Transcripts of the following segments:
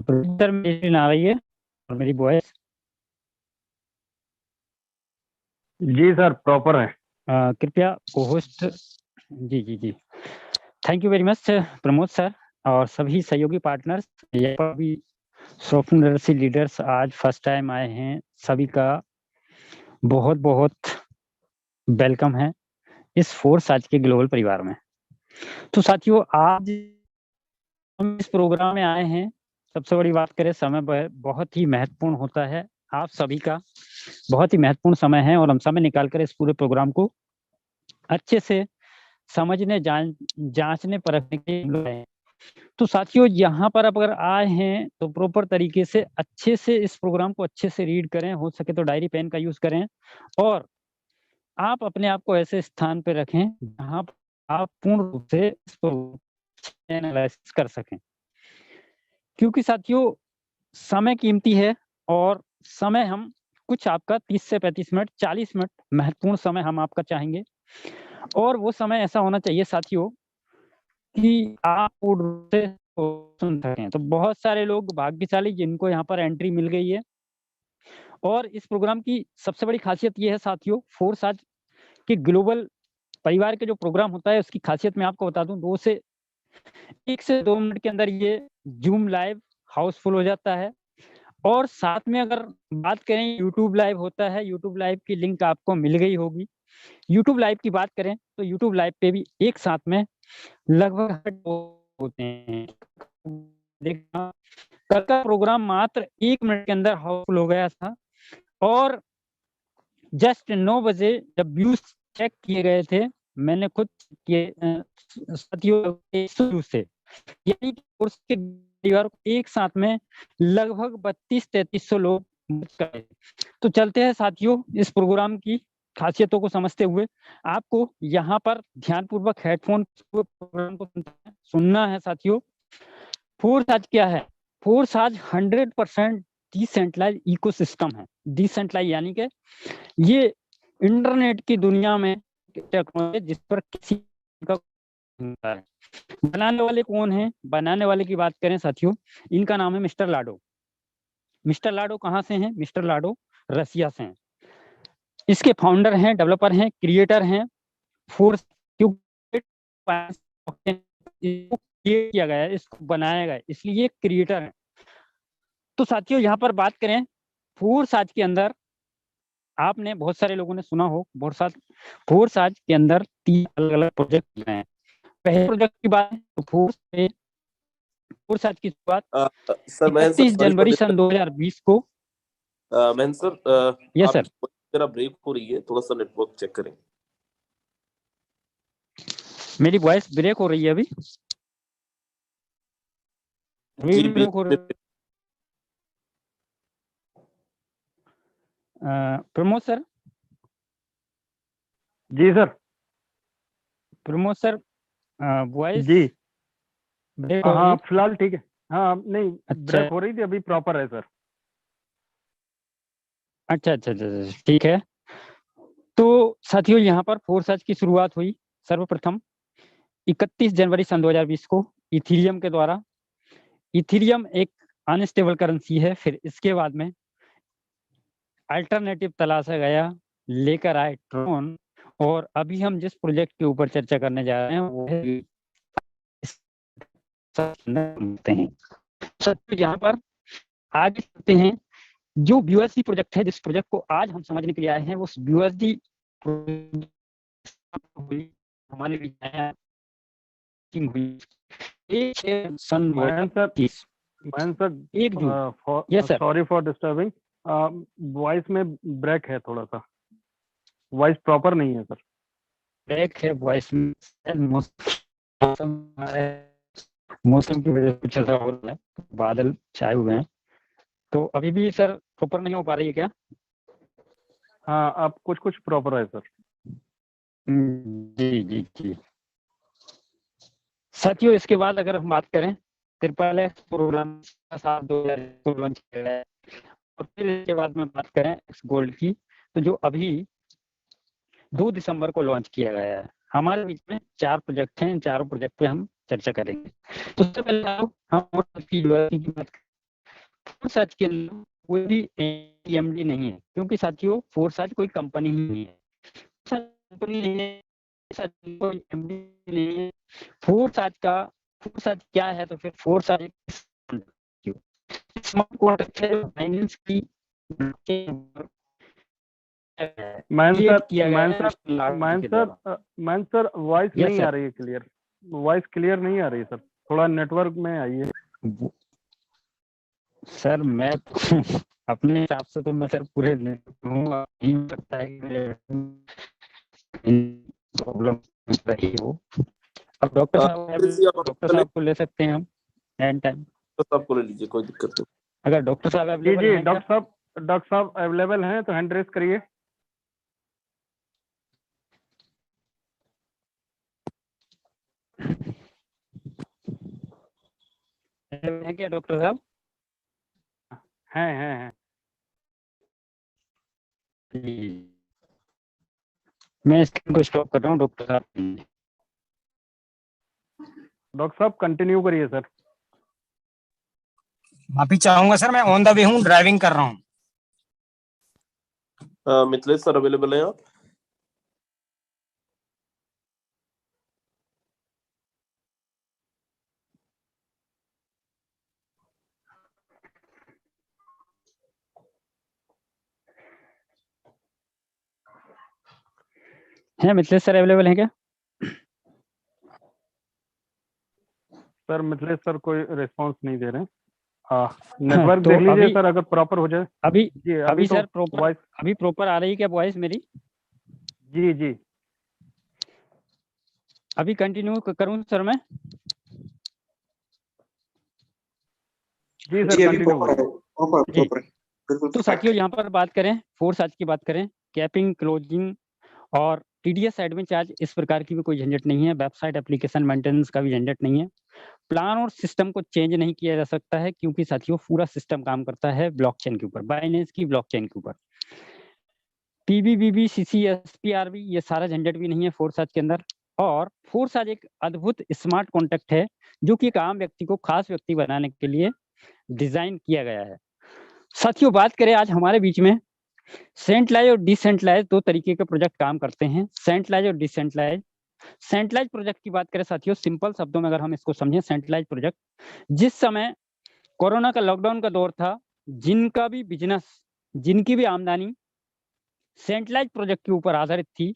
Producer मेरी आ रही है और मेरी वॉइस? जी सर, प्रॉपर है। कृपया को होस्ट। जी जी जी, thank you very much Pramod sir और सभी सहयोगी पार्टनर्स। यहाँ पर भी सोफू नर्सरी लीडर्स आज फर्स्ट टाइम आए हैं, सभी का बहुत बहुत वेलकम है इस फोर्स आज के ग्लोबल परिवार में। तो साथियों, आज हम इस प्रोग्राम में आए हैं, सबसे बड़ी बात करें, समय बहुत ही महत्वपूर्ण होता है। आप सभी का बहुत ही महत्वपूर्ण समय है और हम समय निकाल कर इस पूरे प्रोग्राम को अच्छे से समझने जांचने परखने के लिए आए हैं। तो साथियों, यहाँ पर अगर आए हैं तो प्रॉपर तरीके से अच्छे से इस प्रोग्राम को अच्छे से रीड करें, हो सके तो डायरी पेन का यूज करें और आप अपने आप को ऐसे स्थान पर रखें जहाँ आप पूर्ण रूप से इसको एनालाइसिस कर सकें, क्योंकि साथियों समय कीमती है और समय हम कुछ आपका 30 से 35 मिनट 40 मिनट महत्वपूर्ण समय हम आपका चाहेंगे और वो समय ऐसा होना चाहिए साथियों कि आप पूर्ण रूप से सुन सकें। तो बहुत सारे लोग भाग्यशाली जिनको यहाँ पर एंट्री मिल गई है और इस प्रोग्राम की सबसे बड़ी खासियत ये है साथियों, फोर्स आज के ग्लोबल परिवार के जो प्रोग्राम होता है उसकी खासियत मैं आपको बता दूं, 1 से 2 मिनट के अंदर ये जूम लाइव हाउसफुल हो जाता है और साथ में अगर बात करें यूट्यूब लाइव होता है, यूट्यूब लाइव की लिंक आपको मिल गई होगी। यूट्यूब लाइव की बात करें तो यूट्यूब लाइव पे भी एक साथ में लगभग 100 होते हैं। देखा, कल का प्रोग्राम मात्र 1 मिनट के अंदर हाउसफुल हो गया था और जस्ट 9 बजे जब व्यूज चेक किए गए थे, मैंने खुद किए साथियों से, यानी कि कोर्स के परिवार को एक साथ में लगभग 32-3300 लोग गए। तो चलते हैं साथियों, इस प्रोग्राम की खासियतों को समझते हुए आपको यहाँ पर ध्यानपूर्वक हेडफोन प्रोग्राम को सुनना है साथियों। फोर्स आज क्या है? फोर्स आज 100% डिसेंट्रलाइज इकोसिस्टम है। डिसेंट्रलाइज यानी कि ये इंटरनेट की दुनिया में टेक्नोलॉजी जिस पर किसी का है। बनाने वाले कौन है? बनाने वाले की बात करें साथियों, इनका नाम है मिस्टर लाडो। मिस्टर लाडो कहाँ से हैं? मिस्टर लाडो रसिया से हैं। इसके फाउंडर हैं, डेवलपर हैं, क्रिएटर हैं। फोर्स किया गया है, इसको बनाया गया है, इसलिए ये क्रिएटर है। तो साथियों, यहाँ पर बात करें फोर्स आज के अंदर, आपने बहुत सारे लोगों ने सुना हो फोर्स आज के अंदर 3 अलग अलग प्रोजेक्ट हैं। पहले प्रोजेक्ट की बात है तो फोर्स आज की शुरुआत 31 जनवरी सन 2020 को। महन सर, यस सर, जरा ब्रेक हो रही है, थोड़ा सा नेटवर्क चेक करें। मेरी वॉइस ब्रेक हो रही है अभी? जी, ब्रेक हो रही है। प्रमोद सर? जी सर। प्रमोद सर, वॉइस जी ब्रेक हो रही हाँ, है? फिलहाल ठीक है। हाँ नहीं, अच्छा। ब्रेक हो रही थी, अभी प्रॉपर है सर। अच्छा अच्छा अच्छा अच्छा, ठीक है। तो साथियों, यहाँ पर फोर्स आज की शुरुआत हुई सर्वप्रथम 31 जनवरी सन 2020 को इथीरियम के द्वारा। इथीरियम एक अनस्टेबल करेंसी है। फिर इसके बाद में अल्टरनेटिव तलाशा गया, लेकर आए ट्रोन, और अभी हम जिस प्रोजेक्ट के ऊपर चर्चा करने जा रहे हैं वो है यहाँ पर आगे चलते हैं। जो BUSD प्रोजेक्ट है, जिस प्रोजेक्ट को आज हम समझने के लिए आए हैं, वो BUSD हमारे सॉरी फॉर डिस्टर्बिंग। वॉइस में ब्रेक है थोड़ा सा, वॉइस प्रॉपर नहीं है सर। ब्रेक है वॉइस में, मौसम की वजह से कुछ ऐसा हो रहा है, बादल छाए हुए हैं। तो अभी भी सर प्रॉपर नहीं हो पा रही है क्या? हाँ, अब कुछ कुछ प्रॉपर है सर। जी जी जी साथियों, इसके बाद अगर हम बात करें, ट्रिपल एक्स प्रोग्राम का साथ 2000 लॉन्च किया गया है और फिर इसके बाद में बात करें एक्स गोल्ड की, तो जो अभी 2 दिसंबर को लॉन्च किया गया है। हमारे बीच में 4 प्रोजेक्ट हैं, इन चारों प्रोजेक्ट पे हम चर्चा करेंगे। तो सबसे पहले हम की बात फोरसाज के अंदर कोई भी एमडी नहीं है, क्योंकि साथियों फोरसाज कोई कंपनी ही नहीं है, कंपनी नहीं है, कोई एमडी नहीं है। फोरसाज क्या है? तो फिर फोरसाज एक स्मार्ट कॉन्ट्रैक्ट है, फाइनेंस की मैन सर वॉइस नहीं आ रही है क्लियर, वॉइस क्लियर नहीं आ रही सर, थोड़ा नेटवर्क में आइए। सर मैं अपने हिसाब से तो मैं सर पूरे हूँ, लगता है प्रॉब्लम रही हो। अब डॉक्टर साहब को ले सकते हैं हम एंड टाइम, तो सबको ले लीजिए, कोई दिक्कत नहीं। अगर डॉक्टर साहब अवेलेबल हैं, डॉक्टर साहब अवेलेबल हैं तो हैंड रेस करिए। है क्या डॉक्टर साहब? हैं। मैं स्क्रीन को स्टॉप कर रहा हूँ डॉक्टर साहब। डॉक्टर साहब कंटिन्यू करिए सर। माफी चाहूंगा सर, मैं ऑन द वे हूँ, ड्राइविंग कर रहा हूँ। मिथिलेश सर अवेलेबल हैं आप? है मिथिलेश सर अवेलेबल हैं क्या? सर मिथिलेश सर कोई रिस्पांस नहीं दे रहे हैं। नेटवर्क तो देख लीजिए सर, अगर प्रॉपर हो जाए। अभी सर प्रॉपर अभी प्रॉपर आ रही है क्या वॉइस मेरी? जी अभी कंटिन्यू करूं सर मैं? जी सर कंटिन्यू। तो साथियों यहाँ पर बात करें फोरसाज की बात करें, कैपिंग, क्लोजिंग और टीडीएस एडमिन चार्ज इस प्रकार की भी कोई झंझट नहीं है, वेबसाइट एप्लीकेशन मेंटेनेंस का भी झंझट नहीं है, प्लान और सिस्टम को चेंज नहीं किया जा सकता है, क्योंकि साथियों पूरा सिस्टम काम करता है ब्लॉकचेन के ऊपर, बाइनेंस की ब्लॉकचेन के ऊपर। पीबीबीबी, सीसीएसपीआरबी ये सारा झंझट भी नहीं है फोरसाज के अंदर। और फोरसाज एक अद्भुत स्मार्ट कॉन्ट्रैक्ट है जो कि एक आम व्यक्ति को खास व्यक्ति बनाने के लिए डिजाइन किया गया है। साथियों बात करें आज हमारे बीच में सेंट्रलाइज और डिसेंट्रलाइज दो तरीके के प्रोजेक्ट काम करते हैं, सेंट्रलाइज और डिसेंट्रलाइज। सेंट्रलाइज प्रोजेक्ट की बात करें साथियों, सिंपल शब्दों में अगर हम इसको समझें, सेंट्रलाइज प्रोजेक्ट जिस समय कोरोना का लॉकडाउन का दौर था, जिनका भी बिजनेस, जिनकी भी आमदनी सेंट्रलाइज प्रोजेक्ट के ऊपर आधारित थी,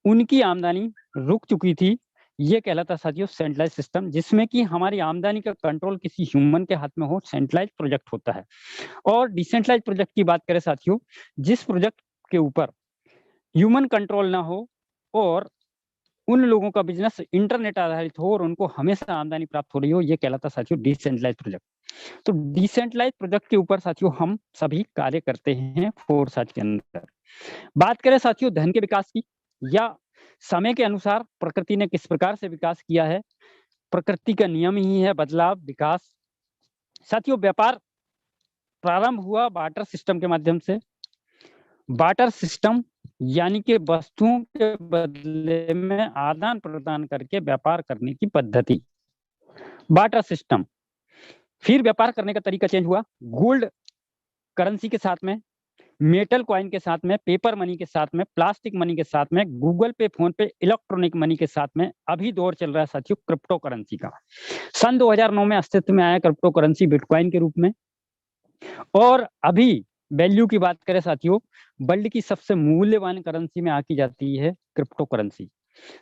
उनकी आमदनी रुक चुकी थी। ये कहलाता साथियों सेंट्रलाइज सिस्टम, जिसमें कि हमारी आमदनी का कंट्रोल किसी ह्यूमन के हाथ में हो, सेंट्रलाइज प्रोजेक्ट होता है। और डिसेंट्रलाइज प्रोजेक्ट की बात करें साथियों, जिस प्रोजेक्ट के ऊपर ह्यूमन कंट्रोल ना हो और उन लोगों का बिजनेस इंटरनेट आधारित हो और उनको हमेशा आमदनी प्राप्त हो रही हो, ये कहलाता साथियों डिसेंट्रलाइज प्रोजेक्ट। तो डिसेंट्रलाइज प्रोजेक्ट के ऊपर साथियों हम सभी कार्य करते हैं फोरसाज के अंदर। बात करें साथियों धन के विकास की, या समय के अनुसार प्रकृति ने किस प्रकार से विकास किया है, प्रकृति का नियम ही है बदलाव, विकास। साथियों व्यापार प्रारंभ हुआ बार्टर सिस्टम के माध्यम से। बार्टर सिस्टम यानी कि वस्तुओं के बदले में आदान प्रदान करके व्यापार करने की पद्धति, बार्टर सिस्टम। फिर व्यापार करने का तरीका चेंज हुआ, गोल्ड करेंसी के साथ में, मेटल कॉइन के साथ में, पेपर मनी के साथ में, प्लास्टिक मनी के साथ में, गूगल पे, फोन पे, इलेक्ट्रॉनिक मनी के साथ में। अभी दौर चल रहा है साथियों क्रिप्टो करेंसी का। सन 2009 में अस्तित्व में आया क्रिप्टो करेंसी बिटकॉइन के रूप में। और अभी वैल्यू की बात करें साथियों, वर्ल्ड की सबसे मूल्यवान करेंसी में आकी जाती है क्रिप्टो करेंसी।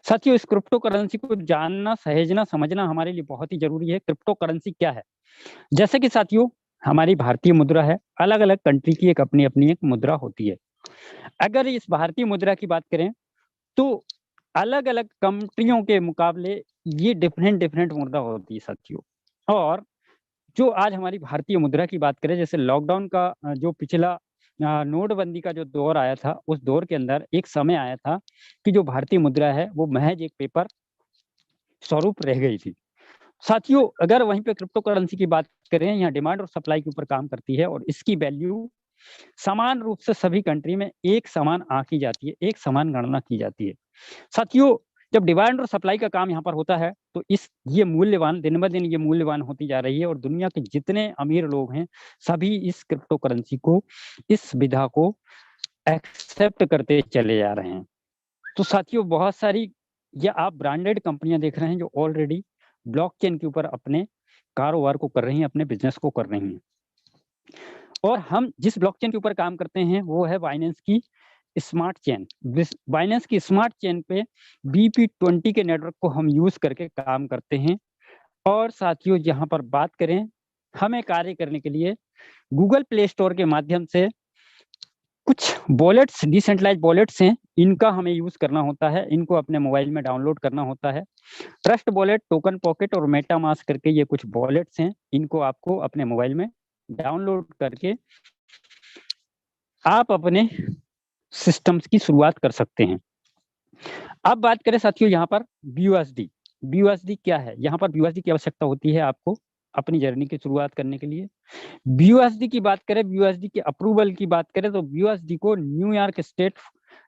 साथियों इस क्रिप्टो करेंसी को जानना, सहेजना, समझना हमारे लिए बहुत ही जरूरी है। क्रिप्टो करेंसी क्या है? जैसे कि साथियों हमारी भारतीय मुद्रा है, अलग अलग कंट्री की एक अपनी अपनी एक मुद्रा होती है। अगर इस भारतीय मुद्रा की बात करें तो अलग अलग कंट्रियों के मुकाबले ये डिफरेंट मुद्रा होती है साथियों। और जो आज हमारी भारतीय मुद्रा की बात करें, जैसे लॉकडाउन का जो पिछला नोटबंदी का जो दौर आया था, उस दौर के अंदर एक समय आया था कि जो भारतीय मुद्रा है वो महज एक पेपर स्वरूप रह गई थी। साथियों अगर वहीं पे क्रिप्टो करेंसी की बात करें, यहाँ डिमांड और सप्लाई के ऊपर काम करती है और इसकी वैल्यू समान रूप से सभी कंट्री में एक समान आंकी जाती है, एक समान गणना की जाती है। साथियों जब डिमांड और सप्लाई का काम यहाँ पर होता है तो ये मूल्यवान दिन ब दिन ये मूल्यवान होती जा रही है, और दुनिया के जितने अमीर लोग हैं सभी इस क्रिप्टो करेंसी को, इस विधा को एक्सेप्ट करते चले जा रहे हैं। तो साथियों, बहुत सारी ये आप ब्रांडेड कंपनियां देख रहे हैं जो ऑलरेडी ब्लॉकचेन के ऊपर अपने कारोबार को कर रही हैं, अपने बिजनेस को कर रही हैं। और हम जिस ब्लॉकचेन के ऊपर काम करते हैं वो है बाइनेंस की स्मार्ट चेन। बाइनेंस की स्मार्ट चेन पे BP20 के नेटवर्क को हम यूज करके काम करते हैं। और साथियों, यहाँ पर बात करें, हमें कार्य करने के लिए गूगल प्ले स्टोर के माध्यम से कुछ वॉलेट्स, डिसेंट्रलाइज वॉलेट्स हैं, इनका हमें यूज करना होता है, इनको अपने मोबाइल में डाउनलोड करना होता है। ट्रस्ट वॉलेट, टोकन पॉकेट और मेटामास्क करके ये कुछ वॉलेट्स हैं, इनको आपको अपने मोबाइल में डाउनलोड करके आप अपने सिस्टम्स की शुरुआत कर सकते हैं। अब बात करें साथियों यहाँ पर BUSD। BUSD क्या है? यहाँ पर BUSD की आवश्यकता होती है आपको अपनी जर्नी की शुरुआत करने के लिए। BUSD की बात करें, BUSD के अप्रूवल की बात करें तो BUSD को New York state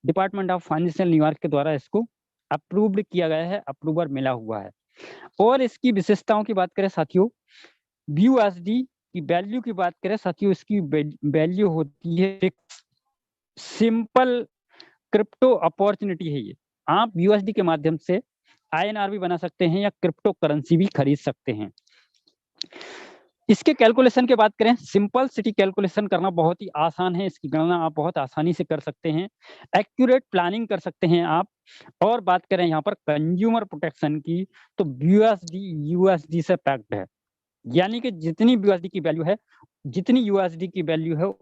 department of financial New York के द्वारा इसको अप्रूव्ड किया गया है, अप्रूवल मिला हुआ है। और इसकी विशेषताओं की बात करें साथियों, BUSD की वैल्यू की बात करें साथियों, इसकी वैल्यू होती है सिंपल क्रिप्टो अपॉर्चुनिटी है। ये आप BUSD के माध्यम से INR भी बना सकते हैं या क्रिप्टो करेंसी भी खरीद सकते हैं। इसके कैलकुलेशन की बात करें, सिंपल सिटी कैलकुलेशन करना बहुत ही आसान है, इसकी गणना आप बहुत आसानी से कर सकते हैं, एक्यूरेट प्लानिंग कर सकते हैं आप। और बात करें यहाँ पर कंज्यूमर प्रोटेक्शन की, तो BUSD USD से पैक्ड है, यानी कि जितनी BUSD की वैल्यू है, जितनी USD की वैल्यू है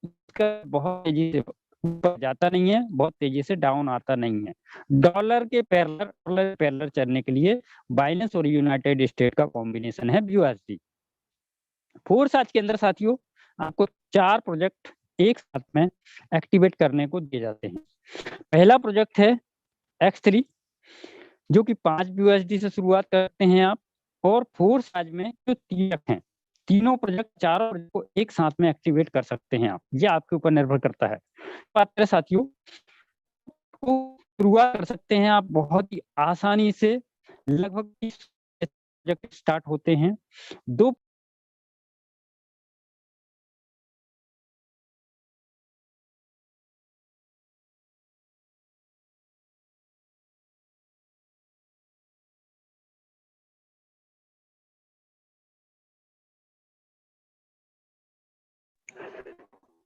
इसका बहुत तेजी से ऊपर जाता नहीं है, बहुत तेजी से डाउन आता नहीं है। डॉलर के पैरेलल चलने के लिए बाइनेंस और यूनाइटेड स्टेट का कॉम्बिनेशन है BUSD। फोर्स आज के अंदर साथियों आपको 4 प्रोजेक्ट एक साथ में एक्टिवेट करने को दिए जाते हैं। पहला प्रोजेक्ट है X3 जो कि 5 BUSD से शुरुआत करते हैं आप, और फोर्स आज में जो 3 हैं, तीनों प्रोजेक्ट, चारों प्रोजेक्ट को एक साथ में एक्टिवेट कर सकते हैं आप, ये आपके ऊपर निर्भर करता है। बात करें साथियों, को शुरुआत कर सकते हैं आप बहुत ही आसानी से, लगभग 30 प्रोजेक्ट स्टार्ट होते हैं। 2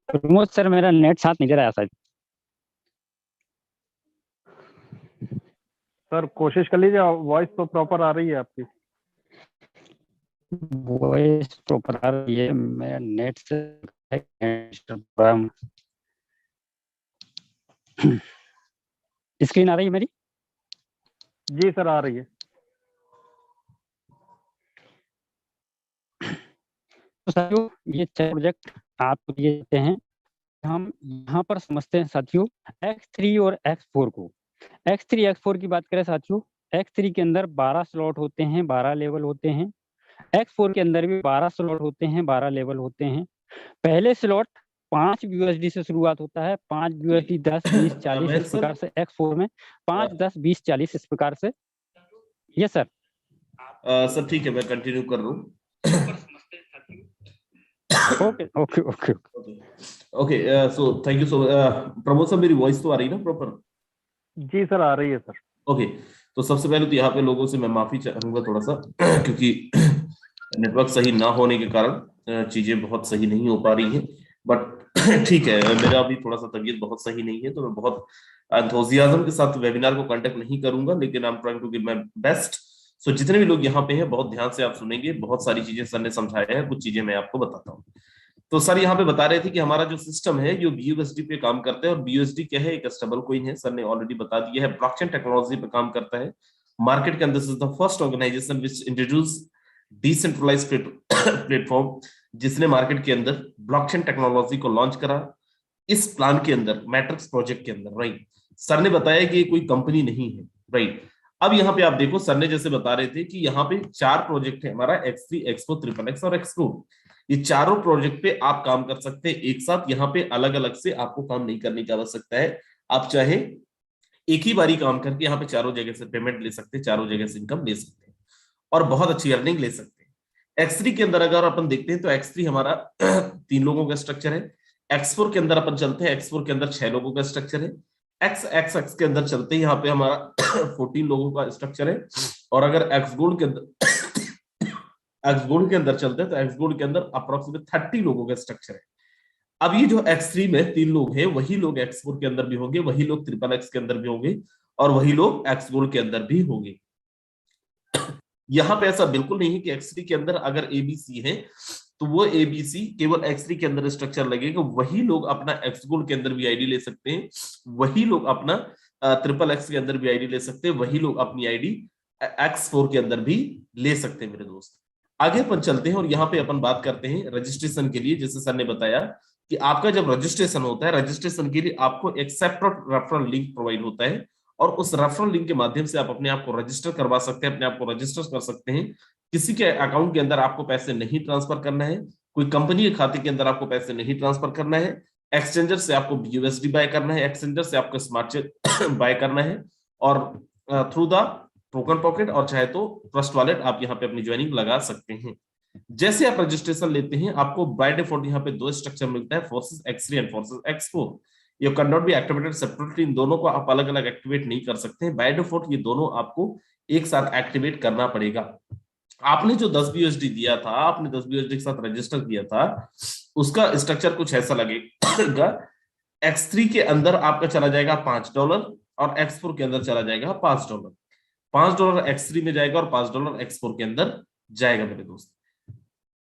प्रमोद सर, मेरा नेट साथ नहीं दे रहा है शायद। सर प्रॉपर कर लीजिए, वॉइस तो प्रॉपर आ रही है आपकी। वॉइस प्रॉपर आ रही है, मेरा नेट से स्क्रीन आ रही है मेरी? जी सर, आ रही है। तो साथियों, ये 4 प्रोजेक्ट आपको दिए जाते हैं। हम यहाँ पर समझते हैं साथियों X3 और X4 को। X3 X4 की बात करें साथियों, X3 के अंदर 12 स्लॉट होते हैं, 12 लेवल होते हैं। X4 के अंदर भी 12 स्लॉट होते हैं, 12 लेवल होते हैं। पहले स्लॉट 5 BUSD से शुरुआत होता है, 5 BUSD 10 20 40 इस प्रकार से। X4 में 5 10 20 40 इस प्रकार से। Yes sir. सर ठीक है, मैं कंटिन्यू कर रहा हूँ। Okay okay okay okay, so thank you so much. Pramod sir, मेरी वॉइस तो आ रही है ना प्रॉपर? जी सर, आ रही है सर। ओके, तो सबसे पहले तो यहाँ पे लोगों से मैं माफी चाहूंगा थोड़ा सा, क्योंकि नेटवर्क सही ना होने के कारण चीजें बहुत सही नहीं हो पा रही हैं। बट ठीक है, मेरा अभी थोड़ा सा तबीयत बहुत सही नहीं है, तो मैं बहुत एंथुसियाज्म के साथ वेबिनार को कंडक्ट नहीं करूंगा, लेकिन I am trying to give my best. So जितने भी लोग यहाँ पे हैं, बहुत ध्यान से आप सुनेंगे। बहुत सारी चीजें सर ने समझाया है, कुछ चीजें मैं आपको बताता हूँ। तो सर यहाँ पे बता रहे थे कि हमारा जो सिस्टम है जो BUSD पे काम करता है, और BUSD क्या है, एक स्टेबल कॉइन है, सर ने ऑलरेडी बता दिया है। ब्लॉकचेन टेक्नोलॉजी पे काम करता है। मार्केट के अंदर is the first organization which introduce decentralized platform, जिसने मार्केट के अंदर ब्लॉकचेन टेक्नोलॉजी को लॉन्च करा इस प्लान के अंदर, मैट्रिक्स प्रोजेक्ट के अंदर, राइट। सर ने बताया कि कोई कंपनी नहीं है, राइट। अब यहाँ पे आप देखो, सर ने जैसे बता रहे थे कि यहाँ पे 4 प्रोजेक्ट है हमारा, X3 X4 XXX और X2। ये चारों प्रोजेक्ट पे आप काम कर सकते हैं एक साथ। यहाँ पे अलग अलग से आपको काम नहीं करने की आवश्यकता है। आप चाहे एक ही बारी काम करके यहाँ पे चारों जगह से पेमेंट ले सकते हैं, चारों जगह से इनकम ले सकते हैं और बहुत अच्छी अर्निंग ले सकते हैं। X3 के अंदर अगर अपन देखते हैं तो X3 हमारा 3 लोगों का स्ट्रक्चर है। X4 के अंदर अपन चलते हैं, X4 के अंदर 6 लोगों का स्ट्रक्चर है। X के अंदर चलते हैं, यहाँ पे हमारा 14 लोगों का स्ट्रक्चर है। और अगर X गोल्ड के अंदर चलते हैं तो X गोल्ड के अंदर अप्रोक्सीमेट 30 लोगों का स्ट्रक्चर है। अब ये जो X3 में 3 लोग हैं, वही लोग X4 के अंदर भी होंगे, वही लोग XXX के अंदर भी होंगे और वही लोग X गोल्ड के अंदर भी होंगे। यहाँ पे ऐसा बिल्कुल नहीं है कि X3 के अंदर अगर ABC है तो वो ABC केवल X3 के अंदर स्ट्रक्चर लगेगा, वही लोग अपना X गोल्ड के अंदर भी आईडी ले सकते हैं, वही लोग अपना XXX के अंदर भी आईडी ले सकते हैं, वही लोग अपनी आईडी X4 के अंदर भी ले सकते हैं मेरे दोस्त। आगे अपन चलते हैं और यहाँ पे अपन बात करते हैं रजिस्ट्रेशन के लिए। जैसे सर ने बताया कि आपका जब रजिस्ट्रेशन होता है, रजिस्ट्रेशन के लिए आपको एक सेपरेट रेफरल लिंक प्रोवाइड होता है और उस रेफरल लिंक के माध्यम से आप अपने आप को रजिस्टर करवा सकते हैं, अपने आप को रजिस्टर कर सकते हैं। किसी के अकाउंट के अंदर आपको पैसे नहीं ट्रांसफर करना है, कोई कंपनी के खाते के अंदर आपको पैसे नहीं ट्रांसफर करना है, एक्सचेंजर से आपको USD बाय करना है, एक्सचेंजर से आपको स्मार्ट चेक बाय करना है और थ्रू द टोकन पॉकेट और चाहे तो ट्रस्ट वॉलेट आप यहाँ पे अपनी ज्वाइनिंग लगा सकते हैं। जैसे आप रजिस्ट्रेशन लेते हैं आपको बाय डिफॉल्ट यहाँ पे 2 स्ट्रक्चर मिलता है, forces X3 and forces X4। ये can not be activated separately, इन दोनों को आप अलग अलग एक्टिवेट नहीं कर सकते हैं। बाय डिफॉल्ट ये दोनों आपको एक साथ एक्टिवेट करना पड़ेगा। आपने जो 10 BUSD दिया था, आपने 10 BUSD के साथ रजिस्टर किया था, उसका स्ट्रक्चर कुछ ऐसा लगेगा। X3 के अंदर आपका चला जाएगा $5 और X4 के अंदर चला जाएगा $5। $5 X3 में जाएगा और $5 X4 के अंदर जाएगा मेरे दोस्त।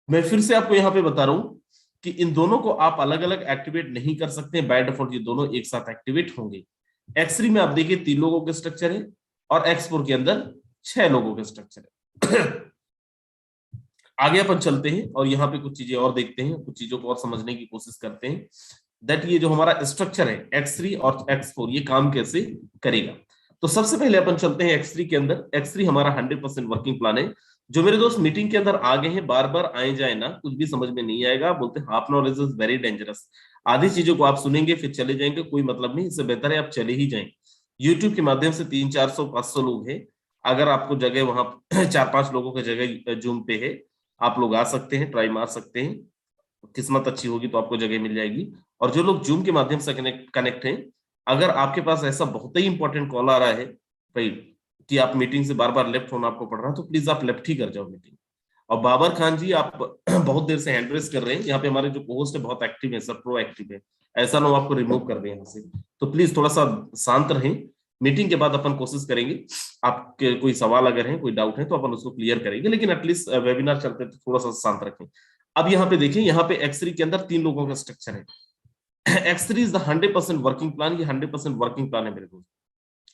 मैं फिर से आपको यहाँ पे बता रहा हूं कि इन दोनों को आप अलग अलग एक्टिवेट नहीं कर सकते हैं, बाय डिफॉल्ट ये दोनों एक साथ एक्टिवेट होंगे। X3 में आप देखिए 3 लोगों के स्ट्रक्चर है और X4 के अंदर 6 लोगों के स्ट्रक्चर है। आगे अपन चलते हैं और यहाँ पे कुछ चीजें और देखते हैं, कुछ चीजों को और समझने की कोशिश करते हैं दैट ये जो हमारा स्ट्रक्चर है X3 और X4 ये काम कैसे करेगा। तो सबसे पहले अपन चलते हैं X3 के अंदर। X3 हमारा 100% वर्किंग प्लान है। जो मेरे दोस्त मीटिंग के अंदर आ गए हैं, बार बार आए जाए ना, कुछ भी समझ में नहीं आएगा, बोलते हैं half knowledge is very dangerous. आधी चीजों को आप सुनेंगे फिर चले जाएंगे, कोई मतलब नहीं, इससे बेहतर है आप चले ही जाएं। यूट्यूब के माध्यम से 300-400-500 लोग हैं, अगर आपको जगह वहां 4-5 लोगों की जगह जूम पे है, आप लोग आ सकते हैं, ट्राई मार सकते हैं, किस्मत अच्छी होगी तो आपको जगह मिल जाएगी। और जो लोग जूम के माध्यम से कनेक्ट हैं, अगर आपके पास ऐसा बहुत ही इंपॉर्टेंट कॉल आ रहा है भाई कि आप मीटिंग से बार बार लेफ्ट होना आपको पड़ रहा है, तो प्लीज आप लेफ्ट ही कर जाओ मीटिंग। और बाबर खान जी आप बहुत देर से हैंड रेस कर रहे हैं, यहाँ पे हमारे जो होस्ट है बहुत एक्टिव है सर, प्रो एक्टिव है, ऐसा ना हो आपको रिमूव कर दें यहाँ से, तो प्लीज थोड़ा सा शांत रहें। मीटिंग के बाद अपन कोशिश करेंगे, आपके कोई सवाल अगर है, कोई डाउट है तो अपन उसको क्लियर करेंगे, लेकिन एटलीस्ट वेबिनार चलते तो थोड़ा सा शांत रखें। अब यहाँ पे देखिए, यहाँ पे X3 के अंदर 3 लोगों का स्ट्रक्चर है। X3 is the 100% working plan. ये 100% वर्किंग प्लान है मेरे दोस्त,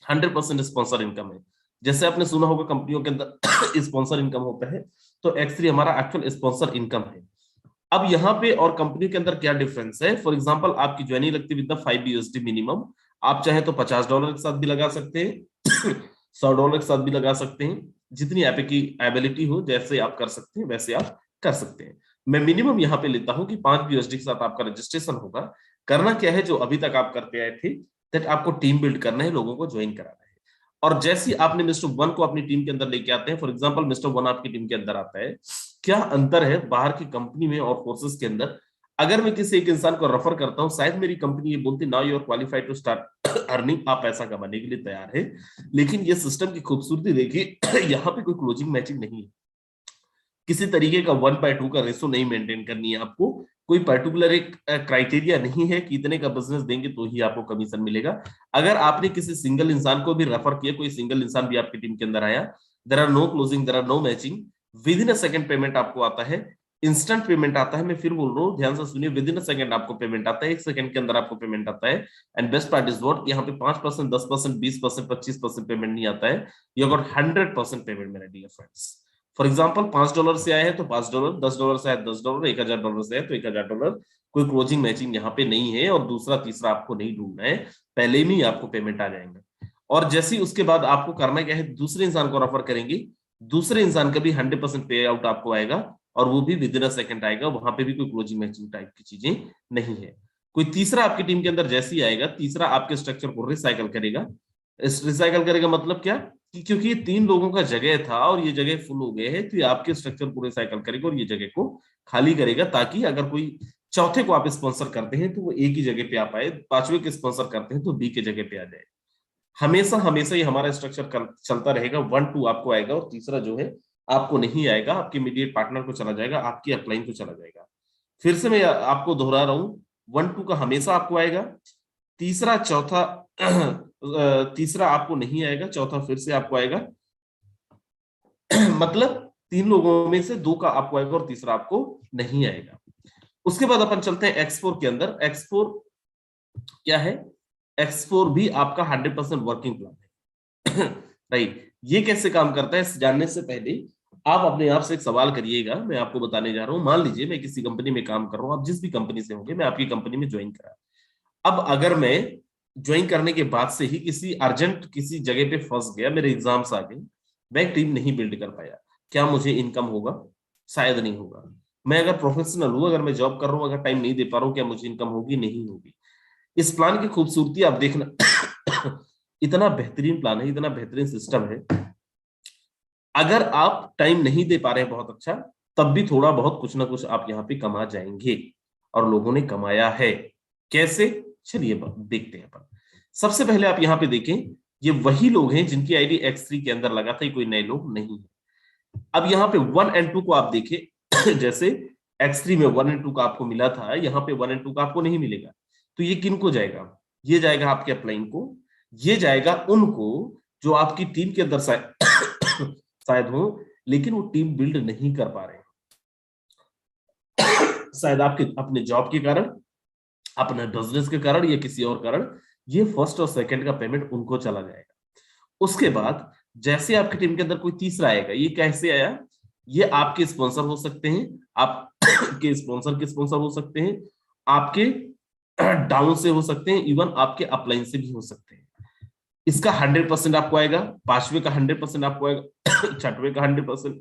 100% स्पॉन्सर इनकम है। जैसे आपने सुना होगा कंपनियों के अंदर स्पॉन्सर इनकम होता है, तो X3 हमारा एक्चुअल स्पॉन्सर इनकम है। अब यहाँ पे और कंपनी के अंदर क्या डिफरेंस है, फॉर एग्जांपल आपकी ज्वाइनिंग लगती है विद द 5 USD मिनिमम, आप चाहे तो $50 के साथ भी लगा सकते हैं, $100 के साथ भी लगा सकते हैं, जितनी आपकी एबिलिटी हो, जैसे आप कर सकते हैं वैसे आप कर सकते हैं। मैं मिनिमम यहाँ पे लेता हूँ कि 5 USD के साथ आपका रजिस्ट्रेशन होगा। करना क्या है, जो अभी तक आप करते आए थे, दैट आपको टीम बिल्ड करना है, लोगों को ज्वाइन कराना है। और जैसे आपने मिस्टर 1 को अपनी टीम के अंदर लेके आते हैं, फॉर एग्जांपल मिस्टर 1 आपकी टीम के अंदर आता है, क्या अंतर है बाहर की कंपनी में और फोर्सेस के अंदर। अगर मैं किसी एक इंसान को रेफर करता हूं, शायद मेरी कंपनी ये बोलती now you are qualified to start earning, आप पैसा कमाने के लिए तैयार है, लेकिन ये सिस्टम की खूबसूरती देखिए, यहाँ पे कोई क्लोजिंग मैचिंग नहीं है, किसी तरीके का 1/2 का रेशो नहीं मेंटेन करनी है आपको, कोई पर्टिकुलर एक क्राइटेरिया नहीं है कि इतने का बिजनेस देंगे तो ही आपको कमीशन मिलेगा। अगर आपने किसी सिंगल इंसान को भी रेफर किया, कोई सिंगल इंसान भी आपकी टीम के अंदर आया, there are no closing, there are no matching, within a second payment आपको आता है, इंस्टेंट पेमेंट आता है। मैं फिर बोल रहा हूँ, ध्यान से सुनिए, विद इन अ सेकंड आपको पेमेंट आता है, 1 सेकंड के अंदर आपको पेमेंट आता है। And best part is what, यहाँ पे 5%, 10%, 20%, 25% पेमेंट नहीं आता है, यू गॉट 100% पेमेंट मेरे डियर फ्रेंड्स। फॉर एग्जाम्पल $5 से आया है तो $5, $10 से आया $10, $1000 से आया तो $1000, कोई क्लोजिंग मैचिंग यहाँ पे नहीं है। और दूसरा तीसरा आपको नहीं ढूंढना है, पहले ही आपको पेमेंट आ जाएंगे। और जैसे ही उसके बाद आपको करना क्या है, दूसरे इंसान को रेफर करेंगे, दूसरे इंसान का भी 100% पे आउट आपको आएगा, और वो भी विद इन अ सेकंड आएगा, वहां पे भी कोई क्लोजिंग मैचिंग टाइप की चीजें नहीं है। कोई तीसरा आपकी टीम के अंदर जैसे ही आएगा, तीसरा आपके स्ट्रक्चर को रिसाइकल करेगा। रिसाइकल करेगा मतलब क्या कि क्योंकि ये 3 लोगों का जगह था और ये जगह फुल हो गए हैं, तो ये आपके स्ट्रक्चर को रिसाइकल करेगा और ये जगह को खाली करेगा, ताकि अगर कोई चौथे को आप स्पॉन्सर करते हैं तो वो ए की जगह पे आ पाए, पांचवे को स्पॉन्सर करते हैं तो बी के जगह पे आ जाए। हमेशा हमेशा ही हमारा स्ट्रक्चर चलता रहेगा। 1 2 आपको आएगा और तीसरा जो है आपको नहीं आएगा, आपके इमीडिएट पार्टनर को चला जाएगा, आपकी अपलाइन को चला जाएगा। फिर से मैं आपको दोहरा रहा हूं, 1 2 का हमेशा आपको आएगा, तीसरा चौथा तीसरा आपको नहीं आएगा, चौथा फिर से आपको आएगा। मतलब 3 लोगों में से 2 का आपको आएगा और तीसरा आपको नहीं आएगा। उसके बाद अपन चलते हैं X4 के अंदर। X4 क्या है? X4 भी आपका 100% वर्किंग प्लान है। राइट, ये कैसे काम करता है जानने से पहले आप अपने आप से एक सवाल करिएगा। मैं आपको बताने जा रहा हूं, मान लीजिए मैं किसी कंपनी में काम कर रहा हूं, आप जिस भी कंपनी से होंगे, मैं आपकी कंपनी में ज्वाइन करा। अब अगर मैं ज्वाइन करने के बाद से ही किसी अर्जेंट किसी जगह पे फंस गया, मेरे एग्जाम्स आ गए, मैं एक टीम नहीं बिल्ड कर पाया, क्या मुझे इनकम होगा? शायद नहीं होगा। मैं अगर प्रोफेशनल हूं, अगर मैं जॉब कर रहा हूं, अगर टाइम नहीं दे पा रहा हूं, क्या मुझे इनकम होगी? नहीं होगी। इस प्लान की खूबसूरती आप देखना। इतना बेहतरीन प्लान है, इतना बेहतरीन सिस्टम है। अगर आप टाइम नहीं दे पा रहे हैं बहुत अच्छा, तब भी थोड़ा बहुत कुछ ना कुछ आप यहाँ पे कमा जाएंगे, और लोगों ने कमाया है। कैसे? चलिए देखते हैं अपन। सबसे पहले आप यहाँ पे देखें, ये वही लोग हैं जिनकी आईडी X3 के अंदर लगा था, ये कोई नए लोग नहीं है। अब यहाँ पे 1 और 2 को आप देखें, जैसे X3 में 1 और 2 का आपको मिला था, यहाँ पे 1 और 2 का आपको नहीं मिलेगा, तो ये किन को जाएगा? ये जाएगा आपके अपलाइन को, ये जाएगा उनको जो आपकी टीम के अंदर शायद हो, लेकिन वो टीम बिल्ड नहीं कर पा रहे हैं, शायद आपके अपने जॉब के कारण, अपने बिजनेस के कारण या किसी और कारण। ये फर्स्ट और सेकंड का पेमेंट उनको चला जाएगा। उसके बाद जैसे आपकी टीम के अंदर कोई तीसरा आएगा, ये कैसे आया? ये आपके स्पॉन्सर हो सकते हैं, आपके स्पॉन्सर के स्पॉन्सर हो सकते हैं, आपके डाउन से हो सकते हैं, इवन आपके अपलाइन से भी हो सकते हैं। इसका 100% आपको आएगा, पांचवे का 100% आपको आएगा, छठवे का 100%,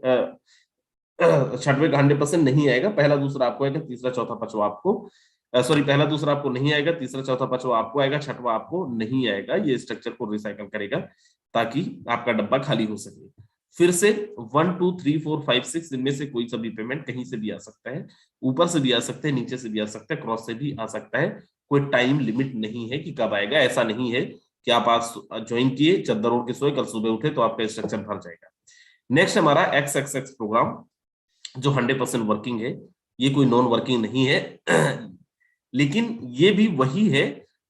छठवे का 100% नहीं आएगा। पहला दूसरा आपको आएगा, तीसरा चौथा पांचवा आपको सॉरी पहला दूसरा आपको नहीं आएगा, तीसरा चौथा पांचवा आपको आएगा, छठवा आपको नहीं आएगा। ये स्ट्रक्चर को रिसाइकल करेगा ताकि आपका डब्बा खाली हो सके। फिर से 1 2 3 4 5 6 इनमें से कोई सा भी पेमेंट कहीं से भी आ सकता है, ऊपर से भी आ सकता है, नीचे से भी आ सकता है, क्रॉस से भी आ सकता है। कोई टाइम लिमिट नहीं है कि कब आएगा। ऐसा नहीं है कि आप आज ज्वाइन किए, चद्दर ओढ़ के सोए, कल सुबह उठे तो आपका स्ट्रक्चर भर जाएगा। नेक्स्ट हमारा XXX प्रोग्राम, जो 100% वर्किंग है। ये कोई नॉन वर्किंग नहीं है, लेकिन ये भी वही है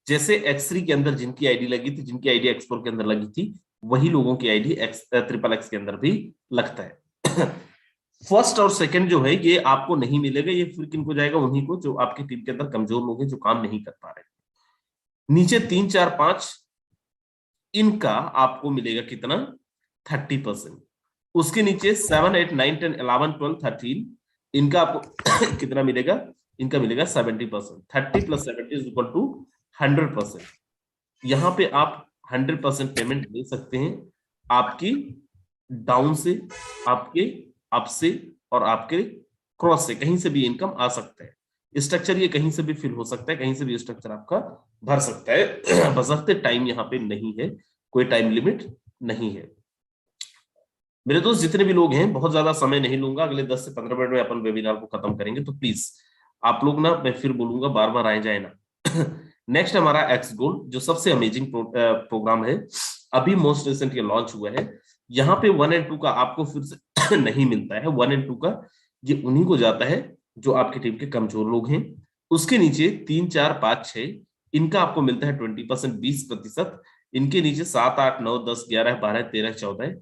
जैसे X3 के अंदर जिनकी आईडी लगी थी, जिनकी आईडी X4 के अंदर लगी थी, वही लोगों की आईडी XXX के अंदर भी लगता है। फर्स्ट और सेकंड जो है ये आपको नहीं मिलेगा, ये फिर किनको जाएगा? उन्हीं को जो आपकी टीम के अंदर कमजोर लोग हैं, जो काम नहीं कर पा रहे। नीचे 3 4 5 इनका आपको मिलेगा कितना? 30%। उसके नीचे 7 8 9 10 11 12 13 इनका आपको कितना मिलेगा? इनका मिलेगा 70%। 30 + 70 = 100%। यहां पे आप 100% पेमेंट ले सकते हैं, आपकी डाउन से, आपके अप से और आपके क्रॉस से, कहीं से भी इनकम आ सकता है। स्ट्रक्चर ये कहीं से भी फिल हो सकता है, कहीं से भी स्ट्रक्चर आपका भर सकता है, बशर्ते टाइम यहाँ पे नहीं है, कोई टाइम लिमिट नहीं है। मेरे दोस्त जितने भी लोग हैं, बहुत ज्यादा समय नहीं लूंगा, अगले 10 से 15 मिनट में अपन वेबिनार को खत्म करेंगे, तो प्लीज आप लोग ना, मैं फिर बोलूंगा, बार बार आए जाए ना। नेक्स्ट हमारा X गोल्ड, जो सबसे अमेजिंग प्रोग्राम है, अभी मोस्ट रिसेंट ये लॉन्च हुआ है। यहाँ पे 1 और 2 का आपको फिर से नहीं मिलता है। 1 और 2 का ये उन्हीं को जाता है जो आपकी टीम के कमजोर लोग हैं। उसके नीचे 3 4 5 6 इनका आपको मिलता है 20%, 20%। इनके नीचे 7 8 9 10 11 12 13 14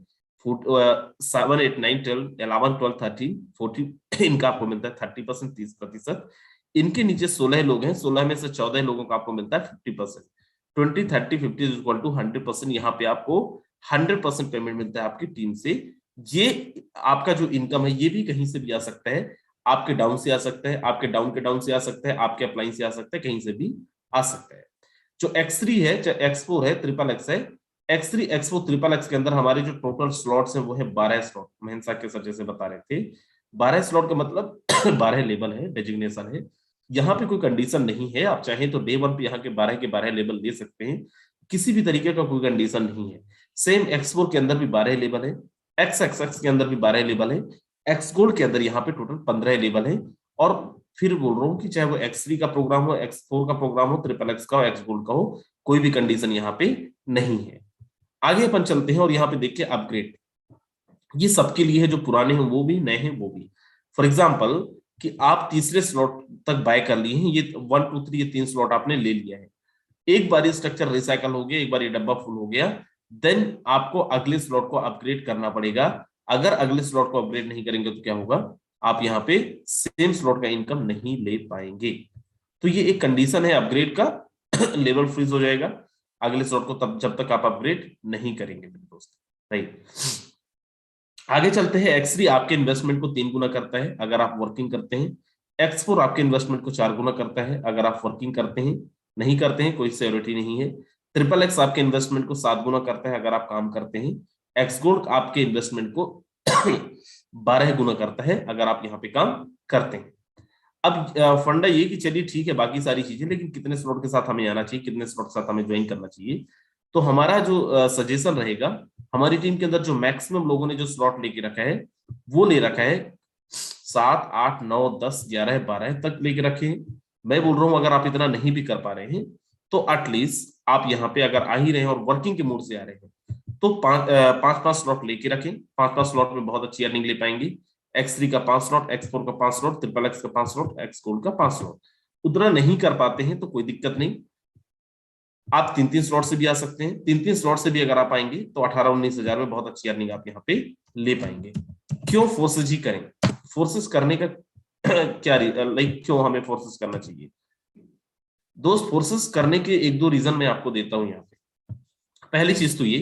7 8 9 10 11 12 13 14 इनका आपको मिलता है 30%, 30%। इनके नीचे 16 लोग हैं, 16 में से 14 लोगों का आपको मिलता है 50%। 20 30 50 = 100%। यहाँ पे आपको 100% पेमेंट मिलता है आपकी टीम से। ये आपका जो इनकम है, ये भी कहीं से भी आ सकता है, आपके डाउन से आ सकता है, आपके डाउन के डाउन से आ सकता है, आपके अपलाइन से आ सकता है, कहीं से भी आ सकता है। जो X3 है, X4 है, XXX है, X3 X4 XXX के अंदर हमारे जो टोटल स्लॉट्स हैं वो है 12 स्लॉट। महेंद्र साहब के सर जैसे बता रहे थे 12 स्लॉट का मतलब 12 लेवल है, डेजिग्नेशन है। यहाँ पे कोई कंडीशन नहीं है, आप चाहें तो डे 1 पे यहाँ के 12 के 12 लेवल ले सकते हैं, किसी भी तरीके का कोई कंडीशन नहीं है। सेम X4 के अंदर भी 12 लेवल है, XXX के अंदर भी 12 लेवल है, X गोल्ड के अंदर यहाँ पे टोटल 15 लेवल है। और फिर बोल रहा हूँ कि चाहे वो X3 का प्रोग्राम हो, X4 का प्रोग्राम हो, XXX का हो, X गोल्ड का हो, कोई भी कंडीशन यहाँ पे नहीं है। आगे अपन चलते हैं और यहाँ पे देखिए अपग्रेड, ये सबके लिए है, जो पुराने हैं वो भी, नए हैं वो भी। फॉर एग्जाम्पल कि आप तीसरे स्लॉट तक बाय कर लिए हैं, ये 1 2 3 ये 3 स्लॉट आपने ले लिया है, एक बार ये स्ट्रक्चर रिसाइकल हो गया, एक बार ये डब्बा फुल हो गया, देन आपको अगले स्लॉट को अपग्रेड करना पड़ेगा। अगर अगले स्लॉट को अपग्रेड नहीं करेंगे तो क्या होगा, आप यहाँ पे सेम स्लॉट का इनकम नहीं ले पाएंगे। तो ये एक कंडीशन है अपग्रेड का, लेवल फ्रीज हो जाएगा अगले स्लॉट को तब जब तक आप अपग्रेड नहीं करेंगे मेरे दोस्त, राइट। आगे चलते हैं। X3 आपके इन्वेस्टमेंट को 3 गुना करता है अगर आप वर्किंग करते हैं, X4 आपके इन्वेस्टमेंट को 4 गुना करता है अगर आप वर्किंग करते हैं, नहीं करते हैं कोई सिक्योरिटी नहीं है। XXX आपके इन्वेस्टमेंट को 7 गुना करता है अगर आप काम करते हैं, X गोल्ड आपके इन्वेस्टमेंट को 12 गुना करता है अगर आप यहाँ पे काम करते हैं। अब फंडा ये कि चलिए ठीक है बाकी सारी चीजें, लेकिन कितने स्लॉट के साथ हमें आना चाहिए, कितने स्लॉट के साथ हमें ज्वाइन करना चाहिए। तो हमारा जो सजेशन रहेगा, हमारी टीम के अंदर जो मैक्सिमम लोगों ने जो स्लॉट लेके रखा है वो ले रखा है 7 8 9 10 11 12 तक लेके रखे हैं। मैं बोल रहा हूं अगर आप इतना नहीं भी कर पा रहे हैं तो एटलीस्ट आप यहाँ पे अगर आ ही रहे हैं और वर्किंग के मूड से आ रहे हैं तो 5 स्लॉट लेके रखें। 5 स्लॉट में बहुत अच्छी अर्निंग ले पाएंगे। X3 का 5 स्लॉट, X4 का 5 स्लॉट, XXX का 5 स्लॉट, X गोल्ड का 5 स्लॉट। उतना नहीं कर पाते हैं तो कोई दिक्कत नहीं, आप 3 स्लॉट से भी आ सकते हैं। 3 स्लॉट से भी अगर आप आएंगे तो 18-19 हजार में बहुत अच्छी अर्निंग आप यहाँ पे ले पाएंगे। क्यों फोर्सेज ही करें, फोर्सेस करने का क्या क्यों हमें फोर्सेस करना चाहिए दोस्त? फोर्सेस करने के 1-2 रीजन मैं आपको देता हूं यहाँ पे। पहली चीज तो ये